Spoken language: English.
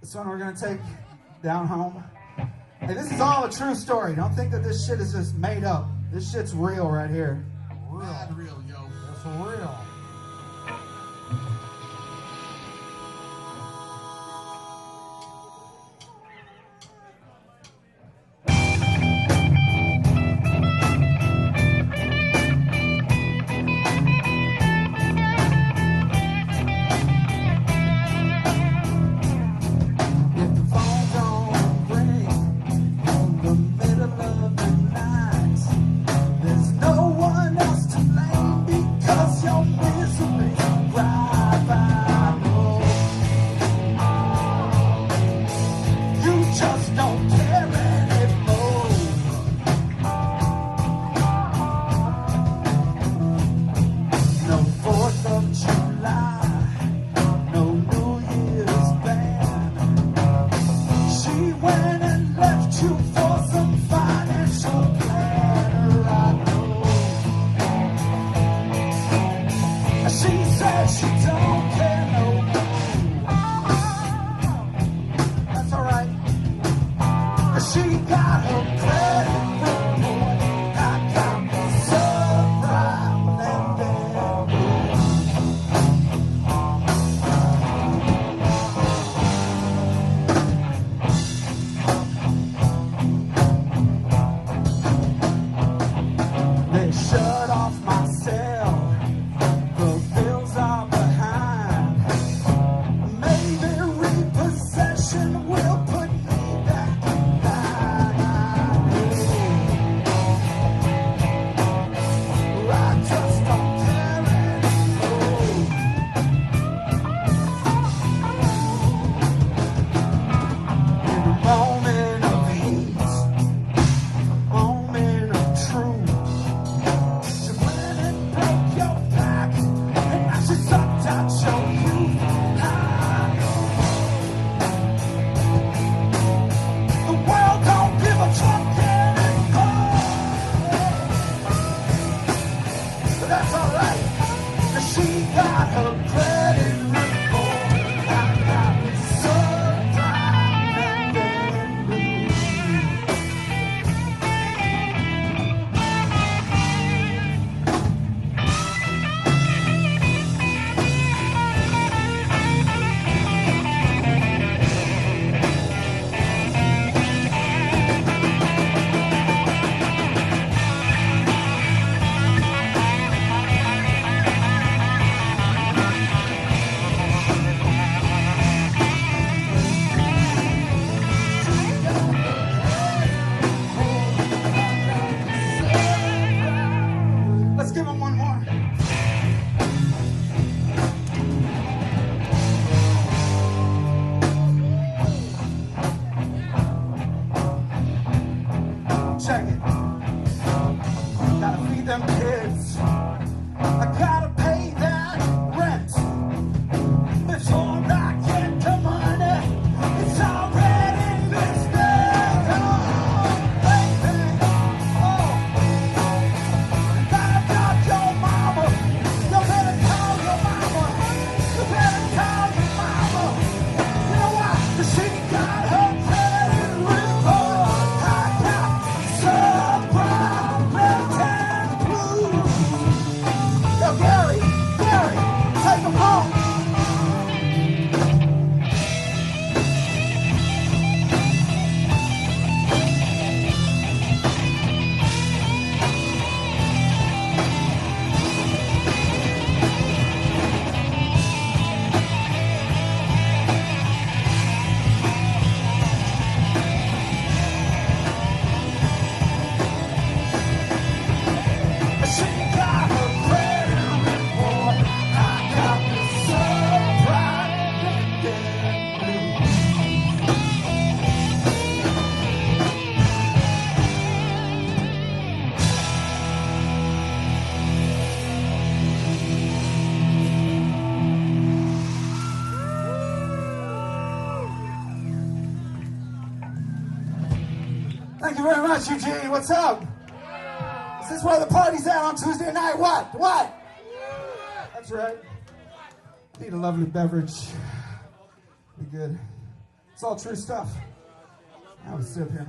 This one we're gonna take down home. Hey, this is all a true story. Don't think that this shit is just made up. This shit's real right here. Mad real, yo. That's for real. Thank you very much, Eugene. What's up? Is this where the party's at on Tuesday night? What? That's right. Need a lovely beverage. Be good. It's all true stuff. Have a sip here.